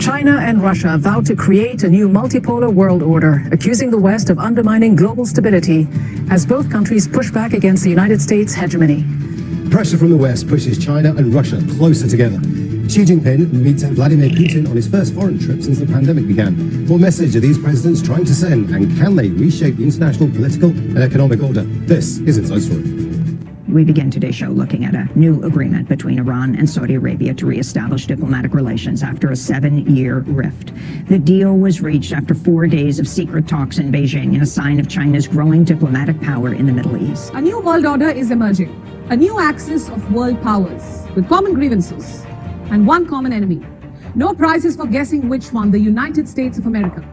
China and Russia vowed to create a new multipolar world order, accusing the West of undermining global stability as both countries push back against the United States' hegemony. Pressure from the West pushes China and Russia closer together. Xi Jinping meets Vladimir Putin on his first foreign trip since the pandemic began. What message are these presidents trying to send, and can they reshape the international political and economic order? This is Inside Story. We begin today's show looking at a new agreement between Iran and Saudi Arabia to reestablish diplomatic relations after a 7-year rift. The deal was reached after 4 days of secret talks in Beijing in a sign of China's growing diplomatic power in the Middle East. A new world order is emerging, a new axis of world powers with common grievances and one common enemy. No prizes for guessing which one, the United States of America.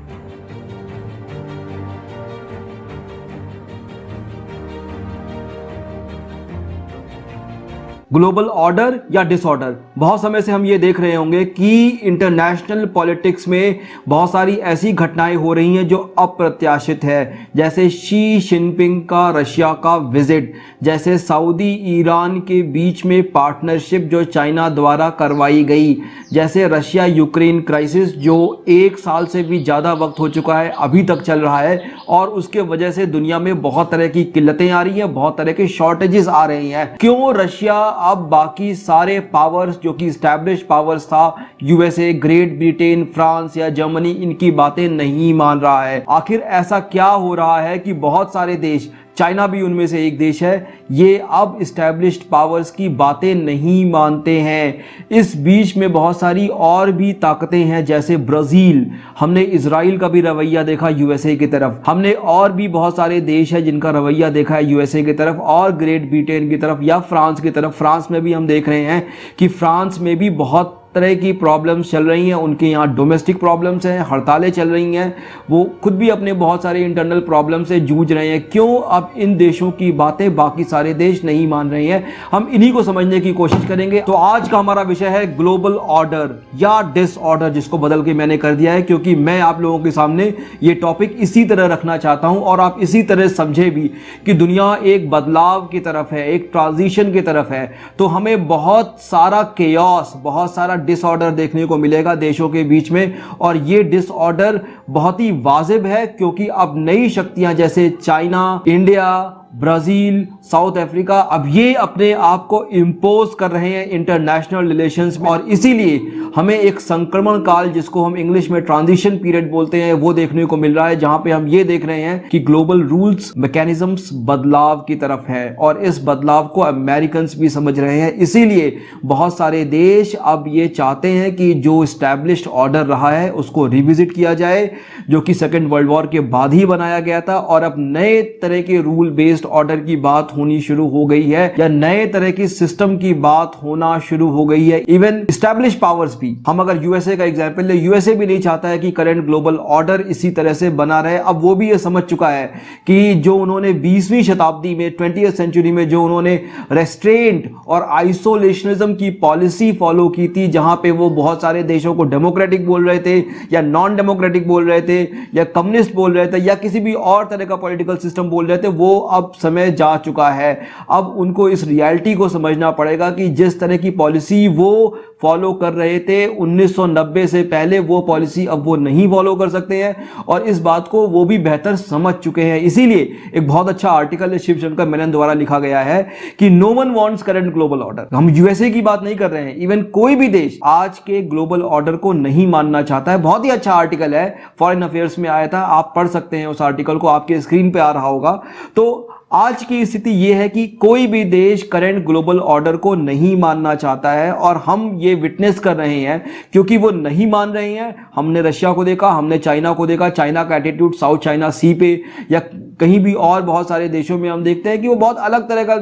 Global order या disorder, बहुत समय से हम ये देख रहे होंगे कि इंटरनेशनल पॉलिटिक्स में बहुत सारी ऐसी घटनाएं हो रही हैं जो अप्रत्याशित है, जैसे शी जिनपिंग का रशिया का विजिट, जैसे सऊदी ईरान के बीच में पार्टनरशिप जो चाइना द्वारा करवाई गई, जैसे रशिया यूक्रेन क्राइसिस जो 1 साल से भी ज़्यादा वक्त हो चुका है, अभी तक चल रहा है और उसके वजह से दुनिया में बहुत तरह की किल्लतें आ रही हैं, बहुत तरह के शॉर्टेजेस आ रही हैं। क्यों रशिया अब बाकी सारे पावर्स जो कि इस्टेब्लिश पावर्स था, यूएसए, ग्रेट ब्रिटेन, फ्रांस या जर्मनी, इनकी बातें नहीं मान रहा है? आखिर ऐसा क्या हो रहा है कि बहुत सारे देश, चाइना भी उनमें से एक देश है, ये अब इस्टेब्लिश्ड पावर्स की बातें नहीं मानते हैं? इस बीच में बहुत सारी और भी ताकतें हैं, जैसे ब्राज़ील, हमने इजराइल का भी रवैया देखा यूएसए की तरफ, हमने और भी बहुत सारे देश हैं जिनका रवैया देखा है यूएसए की तरफ और ग्रेट ब्रिटेन की तरफ या फ्रांस की तरफ। फ्रांस में भी हम देख रहे हैं कि फ्रांस में भी बहुत तरह की प्रॉब्लम्स चल रही हैं, उनके यहाँ डोमेस्टिक प्रॉब्लम्स हैं, हड़तालें चल रही हैं, वो खुद भी अपने बहुत सारे इंटरनल प्रॉब्लम से जूझ रहे हैं। क्यों अब इन देशों की बातें बाकी सारे देश नहीं मान रहे हैं? हम इन्हीं को समझने की कोशिश करेंगे। तो आज का हमारा विषय है ग्लोबल ऑर्डर या डिसऑर्डर, जिसको बदल के मैंने कर दिया है क्योंकि मैं आप लोगों के सामने ये टॉपिक इसी तरह रखना चाहता हूं और आप इसी तरह समझे भी कि दुनिया एक बदलाव की तरफ है, एक ट्रांजिशन की तरफ है। तो हमें बहुत सारा केओस, बहुत सारा डिसऑर्डर देखने को मिलेगा देशों के बीच में, और ये डिसऑर्डर बहुत ही वाजिब है क्योंकि अब नई शक्तियां जैसे China, India, Brazil, south Africa, अब ये अपने आप को इम्पोज कर रहे हैं इंटरनेशनल रिलेशंस में, और इसीलिए हमें एक संक्रमण काल, जिसको हम इंग्लिश में ट्रांजिशन पीरियड बोलते हैं, वो देखने को मिल रहा है, जहां पे हम ये देख रहे हैं कि ग्लोबल रूल्स मैकेनिज्म्स बदलाव की तरफ है और इस बदलाव को अमेरिकन भी समझ रहे हैं। इसीलिए बहुत सारे देश अब ये चाहते हैं कि जो इस्टेब्लिश्ड ऑर्डर रहा है उसको रिविजिट किया जाए, जो कि सेकेंड वर्ल्ड वॉर के बाद ही बनाया गया था, और अब नए तरह के रूल बेस्ड ऑर्डर की बात होनी शुरू हो गई है या नए तरह की सिस्टम की बात होना शुरू हो गई है। इवन एस्टैब्लिश पावर्स भी, हम अगर यूएसए का एग्जांपल ले, यूएसए भी नहीं चाहता है कि करंट ग्लोबल ऑर्डर इसी तरह से बना रहे। अब वो भी ये समझ चुका है कि जो उन्होंने 20वीं शताब्दी में, 20वीं सेंचुरी में जो उन्होंने रेस्ट्रेंट और आइसोलेशनिज्म की पॉलिसी फॉलो की थी, जहां पे वो बहुत सारे देशों को डेमोक्रेटिक बोल रहे थे या नॉन डेमोक्रेटिक बोल रहे थे या कम्युनिस्ट बोल रहे थे या किसी भी और तरह का पॉलिटिकल सिस्टम बोल रहे थे, वो अब समय जा चुका है। अब उनको इस रियलिटी को समझना पड़ेगा कि जिस तरह की पॉलिसी वो फॉलो कर रहे थे 1990 से पहले, वो पॉलिसी अब वो नहीं फॉलो कर सकते हैं, और इस बात को वो भी बेहतर समझ चुके हैं। इसीलिए एक बहुत अच्छा आर्टिकल है शिव शंकर मेनन द्वारा लिखा गया है कि no one wants current global order. हम यूएसए की बात नहीं कर रहे हैं, इवन कोई भी देश आज के ग्लोबल ऑर्डर को नहीं मानना चाहता है। बहुत ही अच्छा आर्टिकल है, फॉरेन अफेयर्स में आया था, आप पढ़ सकते हैं उस आर्टिकल को, आपके स्क्रीन पे आ रहा होगा। तो आज की स्थिति यह है कि कोई भी देश करंट ग्लोबल ऑर्डर को नहीं मानना चाहता है, और हम ये विटनेस कर रहे हैं क्योंकि वो नहीं मान रहे हैं। हमने रशिया को देखा, हमने चाइना को देखा, चाइना का एटीट्यूड साउथ चाइना सी पे या कहीं भी और बहुत सारे देशों में हम देखते हैं कि वो बहुत अलग तरह का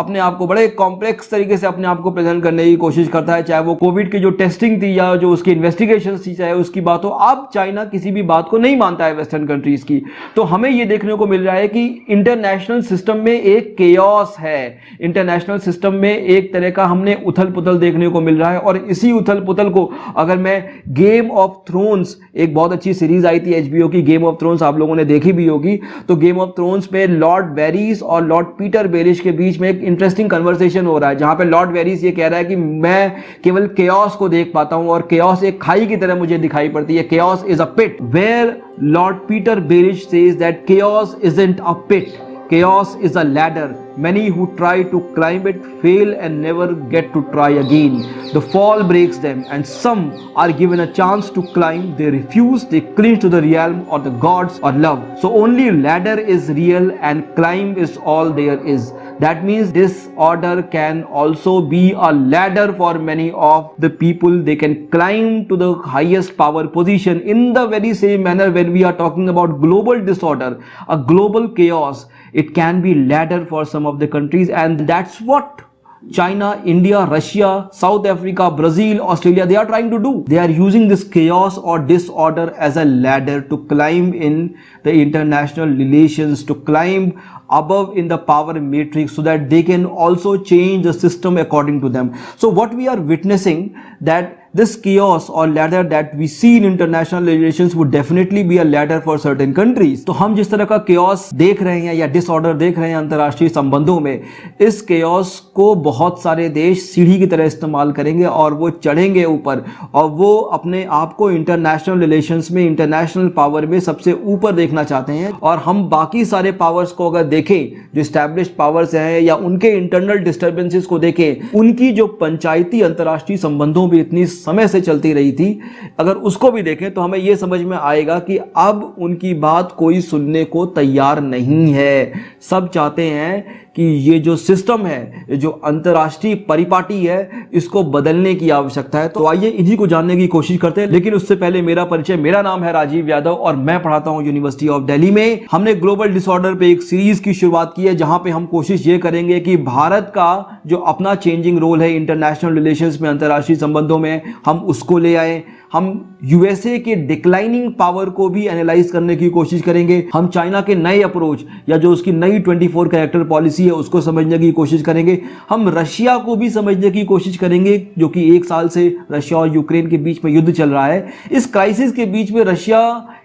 अपने आप को बड़े कॉम्प्लेक्स तरीके से अपने आप को प्रेजेंट करने की कोशिश करता है, चाहे वो कोविड की जो टेस्टिंग थी या जो उसकी इन्वेस्टिगेशन थी, चाहे उसकी बात हो। अब चाइना किसी भी बात को नहीं मानता है वेस्टर्न कंट्रीज की। तो हमें ये देखने को मिल रहा है कि इंटरनेशनल सिस्टम में एक केओस है, इंटरनेशनल सिस्टम में एक तरह का हमने उथल पुथल देखने को मिल रहा है। और इसी उथल पुथल को अगर मैं गेम ऑफ थ्रोन्स, एक बहुत अच्छी सीरीज आई थी एचबीओ की गेम ऑफ थ्रोन्स, आप लोगों ने देखी भी होगी, तो गेम ऑफ थ्रोन्स पे लॉर्ड वेरिस और लॉर्ड पीटर बेरिश के बीच में एक इंटरेस्टिंग कन्वर्सेशन हो रहा है, जहां पे लॉर्ड वेरिस ये कह रहा है कि मैं केवल केओस को देख पाता हूं और केओस एक खाई की तरह मुझे दिखाई पड़ती है, chaos is a pit, where Lord Peter Baelish says that chaos isn't a pit, chaos is a ladder. Many who try to climb it fail and never get to try again. The fall breaks them, and some are given a chance to climb. They refuse, they cling to the realm or the gods or love. So only ladder is real and climb is all there is. That means this order can also be a ladder for many of the people. They can climb to the highest power position. In the very same manner, when we are talking about global disorder, a global chaos, it can be ladder for some of the countries, and that's what China, India, Russia, South Africa, Brazil, Australia, they are trying to do. They are using this chaos or disorder as a ladder to climb in the international relations, to climb above in the power matrix, so that they can also change the system according to them. So what we are witnessing, that this chaos or ladder that we see in international relations would definitely be a ladder for certain countries. तो हम जिस तरह का chaos देख रहे हैं या disorder देख रहे हैं अंतर्राष्ट्रीय संबंधों में, इस chaos को बहुत सारे देश सीढ़ी की तरह इस्तेमाल करेंगे और वो चढ़ेंगे ऊपर, और वो अपने आप को इंटरनेशनल रिलेशंस में, इंटरनेशनल पावर में सबसे ऊपर देखना चाहते हैं। और हम बाकी सारे पावर्स को अगर देखें, जो एस्टैब्लिश्ड पावर्स हैं या उनके इंटरनल डिस्टर्बेंसेस को देखें, उनकी जो पंचायती अंतर्राष्ट्रीय संबंधों में इतनी समय से चलती रही थी, अगर उसको भी देखें तो हमें यह समझ में आएगा कि अब उनकी बात कोई सुनने को तैयार नहीं है। सब चाहते हैं कि ये जो सिस्टम है, जो अंतर्राष्ट्रीय परिपाटी है, इसको बदलने की आवश्यकता है। तो आइए इन्हीं को जानने की कोशिश करते हैं, लेकिन उससे पहले मेरा परिचय। मेरा नाम है राजीव यादव और मैं पढ़ाता हूं यूनिवर्सिटी ऑफ दिल्ली में। हमने ग्लोबल डिसऑर्डर पे एक सीरीज की शुरुआत की है, जहां पे हम कोशिश ये करेंगे कि भारत का जो अपना चेंजिंग रोल है इंटरनेशनल रिलेशंस में, अंतर्राष्ट्रीय संबंधों में, हम उसको ले आए। हम यूएसए के डिक्लाइनिंग पावर को भी एनालाइज करने की कोशिश करेंगे। हम चाइना के नए अप्रोच या जो उसकी नई 24 कैरेक्टर पॉलिसी है उसको समझने की कोशिश करेंगे। हम रशिया को भी समझने की कोशिश करेंगे, जो कि 1 साल से रशिया और यूक्रेन के बीच में युद्ध चल रहा है। इस क्राइसिस के बीच में रशिया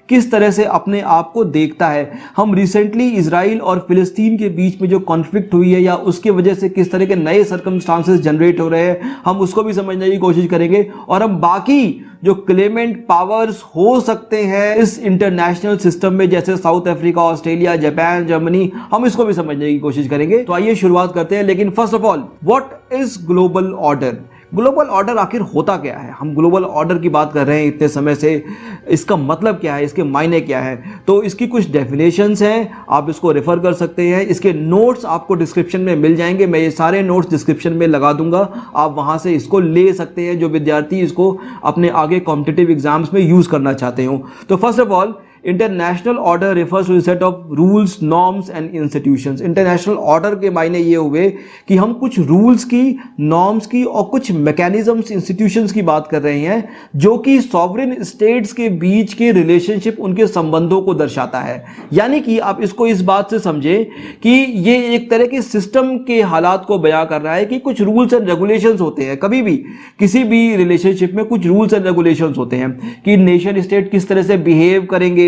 किस तरह से अपने आप को देखता है। हम रिसेंटली इजराइल और फिलिस्तीन के बीच में जो कॉन्फ्लिक्ट हुई है या उसके वजह से किस तरह के नए सर्कमस्टांसेस जनरेट हो रहे हैं, हम उसको भी समझने की कोशिश करेंगे। और हम बाकी जो क्लेमेंट पावर्स हो सकते हैं इस इंटरनेशनल सिस्टम में, जैसे south Africa, Australia, Japan, Germany, हम इसको भी समझने की कोशिश करेंगे। तो आइए शुरुआत करते हैं। लेकिन first of all, what is global order? Global order आखिर होता क्या है? हम ग्लोबल ऑर्डर की बात कर रहे हैं इतने समय से, इसका मतलब क्या है, इसके मायने क्या है? तो इसकी कुछ डेफिनेशंस हैं, आप इसको रेफर कर सकते हैं। इसके नोट्स आपको डिस्क्रिप्शन में मिल जाएंगे, मैं ये सारे नोट्स डिस्क्रिप्शन में लगा दूंगा, आप वहां से इसको ले सकते हैं जो विद्यार्थी इसको अपने आगे कॉम्पिटिटिव एग्जाम्स में यूज करना चाहते हो। तो first of all, international order refers to set of rules, norms and institutions. International order के मायने ये हुए कि हम कुछ रूल्स की, नॉर्म्स की और कुछ मैकेनिज्म्स, इंस्टीट्यूशंस की बात कर रहे हैं, जो कि सॉवरेन स्टेट्स के बीच के रिलेशनशिप, उनके संबंधों को दर्शाता है। यानी कि आप इसको इस बात से समझें कि ये एक तरह के सिस्टम के हालात को बयां कर रहा है कि कुछ रूल्स एंड रेगुलेशंस होते हैं। कभी भी किसी भी रिलेशनशिप में कुछ रूल्स एंड रेगुलेशंस होते हैं कि नेशन स्टेट किस तरह से बिहेव करेंगे,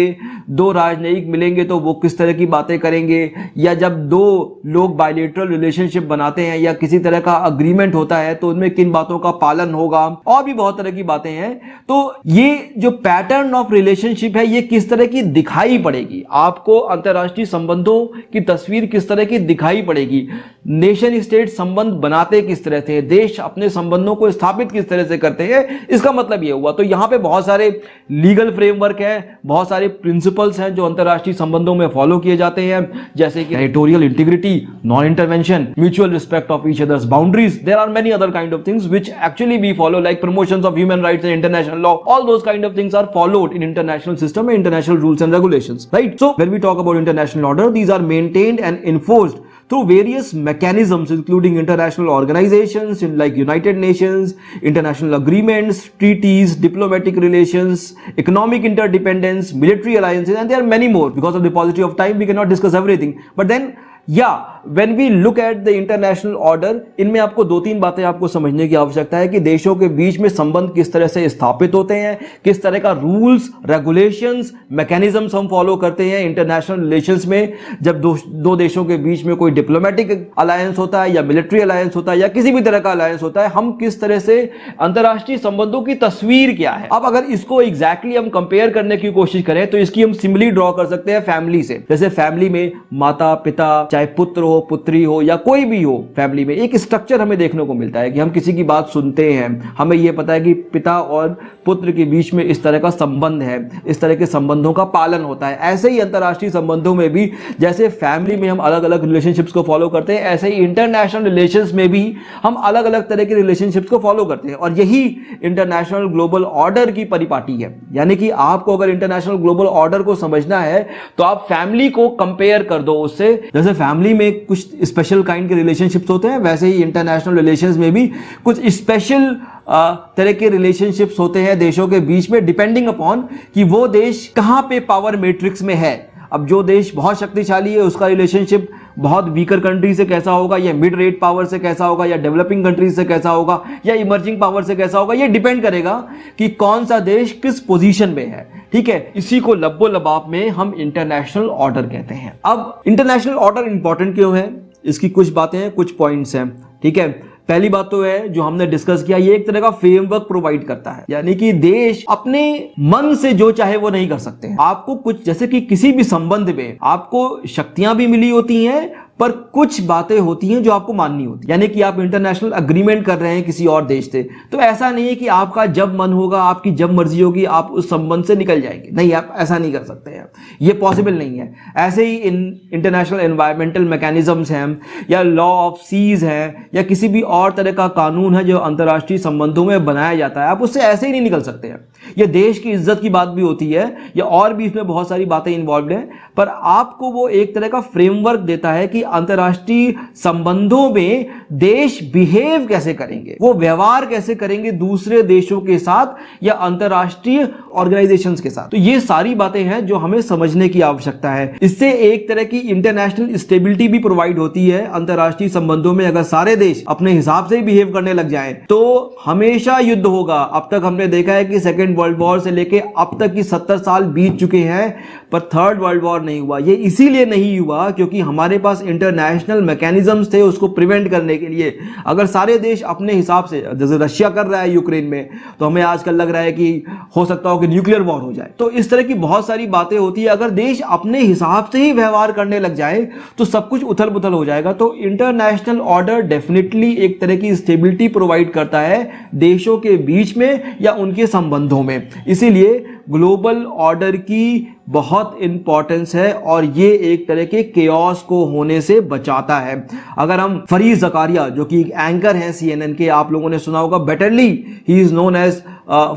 दो राजनयिक मिलेंगे तो वो किस तरह की बातें करेंगे, या जब दो लोग बायलैटरल रिलेशनशिप बनाते हैं या किसी तरह का अग्रीमेंट होता है तो उनमें किन बातों का पालन होगा, और भी बहुत तरह की बातें हैं। तो ये जो पैटर्न ऑफ रिलेशनशिप है, ये किस तरह की दिखाई पड़ेगी आपको, अंतर्राष्ट्रीय संबंधों की तस्वीर किस तरह की दिखाई पड़ेगी, नेशन स्टेट संबंध बनाते किस तरह से, देश अपने संबंधों को स्थापित किस तरह से करते हैं, इसका मतलब ये हुआ। तो यहां पे बहुत सारे लीगल फ्रेमवर्क है, बहुत सारे प्रिंसिपल्स हैं जो अंतर्राष्ट्रीय संबंधों में फॉलो किए जाते हैं, जैसे कि territorial integrity, non intervention, mutual respect of each others boundaries. There are many other kind of things which actually we follow, like promotions of human rights and international law. All those kind of things are followed in international system and international rules and regulations, right? So when we talk about international order, these are maintained and enforced through various mechanisms, including international organizations like United Nations, international agreements, treaties, diplomatic relations, economic interdependence, military alliances, and there are many more. Because of the paucity of time, we cannot discuss everything. But then, yeah, when we look at the international order, इनमें आपको दो तीन बातें आपको समझने की आवश्यकता है कि देशों के बीच में संबंध किस तरह से स्थापित होते हैं, किस तरह का रूल्स, रेगुलेशंस, मैकेनिज्म्स हम फॉलो करते हैं इंटरनेशनल रिलेशंस में। जब दो देशों के बीच में कोई डिप्लोमेटिक अलायंस होता है या मिलिट्री अलायंस होता है या किसी भी तरह का अलायंस होता है, हम किस तरह से अंतरराष्ट्रीय संबंधों की तस्वीर क्या है। अब अगर इसको एग्जैक्टली हम कंपेयर करने की कोशिश करें तो इसकी हम सिमिली ड्रॉ कर सकते हैं फैमिली से। जैसे फैमिली में माता पिता, चाहे पुत्र हो पुत्री हो या कोई भी हो, फैमिली में एक स्ट्रक्चर हमें देखने को मिलता है कि हम किसी की बात सुनते हैं, हमें यह पता है कि पिता और पुत्र के बीच में इस तरह का संबंध है, इस तरह के संबंधों का पालन होता है। ऐसे ही अंतरराष्ट्रीय संबंधों में भी जैसे फैमिली में हम अलग अलग रिलेशनशिप्स को फॉलो करते हैं, ऐसे ही इंटरनेशनल रिलेशंस में भी हम अलग अलग तरह के रिलेशनशिप्स को फॉलो करते हैं। और यही इंटरनेशनल ग्लोबल ऑर्डर की परिपाटी है। यानी कि आपको अगर इंटरनेशनल ग्लोबल ऑर्डर को समझना है तो आप फैमिली को कंपेयर कर दो उससे। जैसे फैमिली में कुछ स्पेशल काइंड के रिलेशनशिप्स होते हैं, वैसे ही इंटरनेशनल रिलेशंस में भी कुछ स्पेशल तरह के रिलेशनशिप्स होते हैं देशों के बीच में, डिपेंडिंग अपॉन कि वो देश कहां पे पावर मैट्रिक्स में है। अब जो देश बहुत शक्तिशाली है उसका रिलेशनशिप बहुत वीकर कंट्री से कैसा होगा, या मिड रेट पावर से कैसा होगा, या डेवलपिंग कंट्रीज से कैसा होगा, या इमर्जिंग पावर से कैसा होगा, ये डिपेंड करेगा कि कौन सा देश किस पोजीशन में है। ठीक है, इसी को लब्बो लबाब में हम इंटरनेशनल ऑर्डर कहते हैं। अब इंटरनेशनल ऑर्डर इंपॉर्टेंट क्यों है, इसकी कुछ बातें हैं, कुछ पॉइंट्स हैं। ठीक है, पहली बात तो है जो हमने डिस्कस किया, ये एक तरह का फ्रेमवर्क प्रोवाइड करता है। यानी कि देश अपने मन से जो चाहे वो नहीं कर सकते हैं। आपको कुछ, जैसे कि किसी भी संबंध में आपको शक्तियां भी मिली होती हैं, पर कुछ बातें होती हैं जो आपको माननी होती है। यानी कि आप इंटरनेशनल अग्रीमेंट कर रहे हैं किसी और देश से, तो ऐसा नहीं है कि आपका जब मन होगा, आपकी जब मर्जी होगी, आप उस संबंध से निकल जाएंगे। नहीं, आप ऐसा नहीं कर सकते हैं, ये पॉसिबल नहीं है। ऐसे ही इंटरनेशनल एनवायरमेंटल मैकेनिज्म्स हैं, या लॉ ऑफ सीज है, या किसी भी और तरह का कानून है जो अंतर्राष्ट्रीय संबंधों में बनाया जाता है, आप उससे ऐसे ही नहीं निकल सकते हैं। यह देश की इज्जत की बात भी होती है, या और भी इसमें बहुत सारी बातें इन्वॉल्व हैं, पर आपको वो एक तरह का फ्रेमवर्क देता है कि अंतरराष्ट्रीय संबंधों में देश बिहेव कैसे करेंगे, वो व्यवहार कैसे करेंगे दूसरे देशों के साथ या अंतरराष्ट्रीय ऑर्गेनाइजेशंस के साथ। तो ये सारी बातें हैं जो हमें समझने की आवश्यकता है। इससे एक तरह की इंटरनेशनल स्टेबिलिटी भी प्रोवाइड होती है अंतरराष्ट्रीय संबंधों में। अगर सारे देश अपने हिसाब से बिहेव करने लग जाएं तो हमेशा युद्ध होगा। अब तक हमने देखा है कि सेकेंड वर्ल्ड वॉर से लेके अब तक की 70 साल बीत चुके हैं, पर थर्ड वर्ल्ड वॉर नहीं हुआ। ये इसीलिए नहीं हुआ क्योंकि हमारे पास इंटरनेशनल मैकेनिज्म्स थे उसको प्रिवेंट करने के लिए। अगर सारे देश अपने हिसाब से, जैसे रशिया कर रहा है यूक्रेन में, तो हमें आजकल लग रहा है कि हो सकता हो कि न्यूक्लियर वॉर हो जाए। तो इस तरह की बहुत सारी बातें होती है। अगर देश अपने हिसाब से ही व्यवहार करने लग जाए तो सब कुछ उथल पुथल हो जाएगा। तो इंटरनेशनल ऑर्डर डेफिनेटली एक तरह की स्टेबिलिटी प्रोवाइड करता है देशों के बीच में या उनके संबंधों में। इसीलिए ग्लोबल ऑर्डर की बहुत इंपॉर्टेंस है और ये एक तरह के केओस को होने से बचाता है। अगर हम फरीद ज़कारिया, जो कि एक एंकर हैं CNN के, आप लोगों ने सुना होगा, बेटरली ही is known as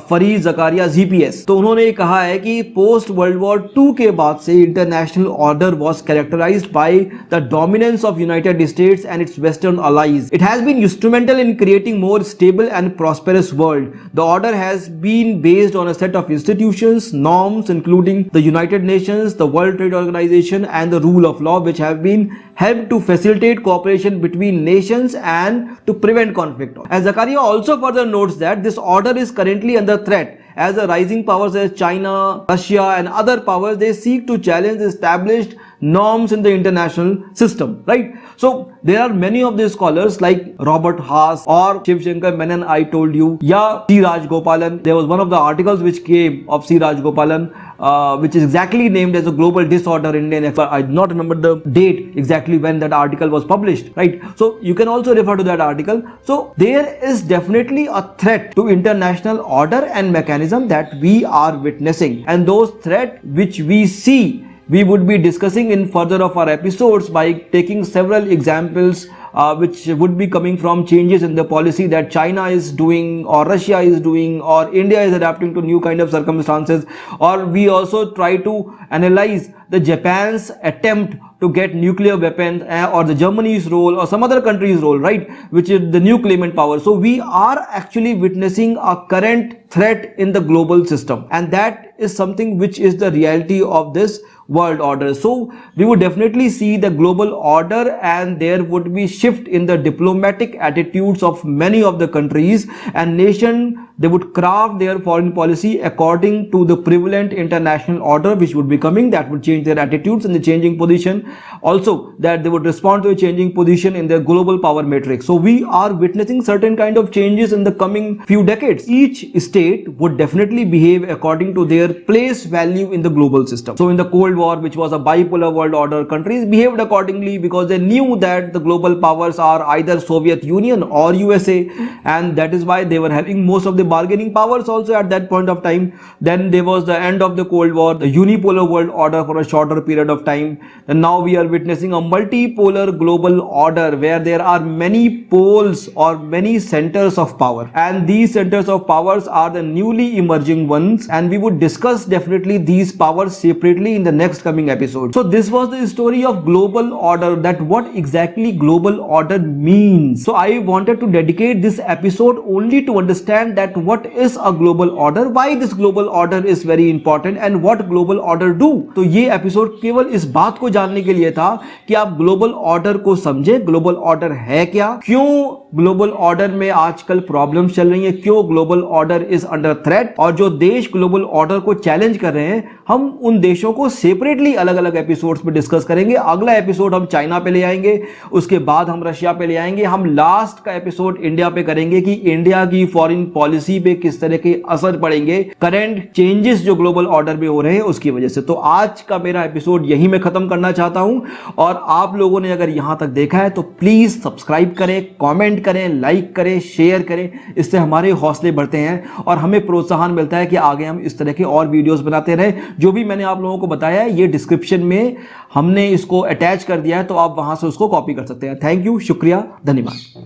Fareed Zakaria GPS, तो उन्होंने कहा है कि पोस्ट वर्ल्ड वॉर 2 के बाद से international order was characterised by the dominance of United States and its western allies. It has been instrumental in creating more stable and prosperous world. The order has been based on a set of institutions, norms, including the United Nations, the World Trade Organization, and the rule of law, which have been helped to facilitate cooperation between nations and to prevent conflict. As Zakaria also further notes that this order is currently under threat as the rising powers as China, Russia, and other powers, they seek to challenge established norms in the international system, right? So there are many of these scholars like Robert Haas or Shiv Shankar Menon, I told you, yeah, C. Rajgopalan. There was one of the articles which came of C. Rajgopalan, which is exactly named as a global disorder Indian. I do not remember the date exactly when that article was published, right? So you can also refer to that article. So there is definitely a threat to international order and mechanism that we are witnessing, and those threats which we see, we would be discussing in further of our episodes by taking several examples which would be coming from changes in the policy that China is doing, or Russia is doing, or India is adapting to new kind of circumstances, or we also try to analyze the Japan's attempt to get nuclear weapons or the Germany's role or some other country's role, right, which is the new claimant power. So we are actually witnessing a current threat in the global system, and that is something which is the reality of this world order. So we would definitely see the global order, and there would be shift in the diplomatic attitudes of many of the countries and nation. They would craft their foreign policy according to the prevalent international order which would be coming. That would change their attitudes in the changing position. Also, that they would respond to a changing position in their global power matrix. So we are witnessing certain kind of changes in the coming few decades. Each state would definitely behave according to their place value in the global system. So in the Cold War, which was a bipolar world order, countries behaved accordingly because they knew that the global powers are either Soviet Union or USA, and that is why they were having most of the bargaining powers also at that point of time. Then there was the end of the Cold War, the unipolar world order for a shorter period of time, and now we are witnessing a multipolar global order where there are many poles or many centers of power, and these centers of powers are the newly emerging ones, and we would discuss definitely these powers separately in the next coming episode. So this was the story of global order, that what exactly global order means. So I wanted to dedicate this episode only to understand that what is a global order, why this global order is very important, and what global order do. तो ये episode केवल इस बात को जानने के लिए था कि आप ग्लोबल ऑर्डर को समझे, ग्लोबल ऑर्डर है क्या, क्यों ग्लोबल ऑर्डर में आजकल प्रॉब्लम्स चल रही हैं, क्यों global order is under threat, और जो देश ग्लोबल ऑर्डर को चैलेंज कर रहे हैं हम उन देशों को सेपरेटली अलग अलग एपिसोड्स में डिस्कस करेंगे. अगला एपिसोड हम चाइना पे ले आएंगे, उसके बाद हम रशिया पे ले आएंगे, हम लास्ट का एपिसोड इंडिया पे करेंगे कि इंडिया की फॉरेन पॉलिसी पे किस तरह के असर पड़ेंगे करंट चेंजेस जो ग्लोबल ऑर्डर में हो रहे हैं उसकी वजह से. तो आज का मेरा एपिसोड यही मैं खत्म करना चाहता हूं, और आप लोगों ने अगर यहां तक देखा है तो प्लीज सब्सक्राइब करें, कमेंट करें, लाइक करें, शेयर करें. इससे हमारे हौसले बढ़ते हैं और हमें प्रोत्साहन मिलता है कि आगे हम इस तरह के और वीडियोस बनाते रहें. जो भी मैंने आप लोगों को बताया है ये डिस्क्रिप्शन में हमने इसको अटैच कर दिया है, तो आप वहां से उसको कॉपी कर सकते हैं. थैंक यू, शुक्रिया, धन्यवाद.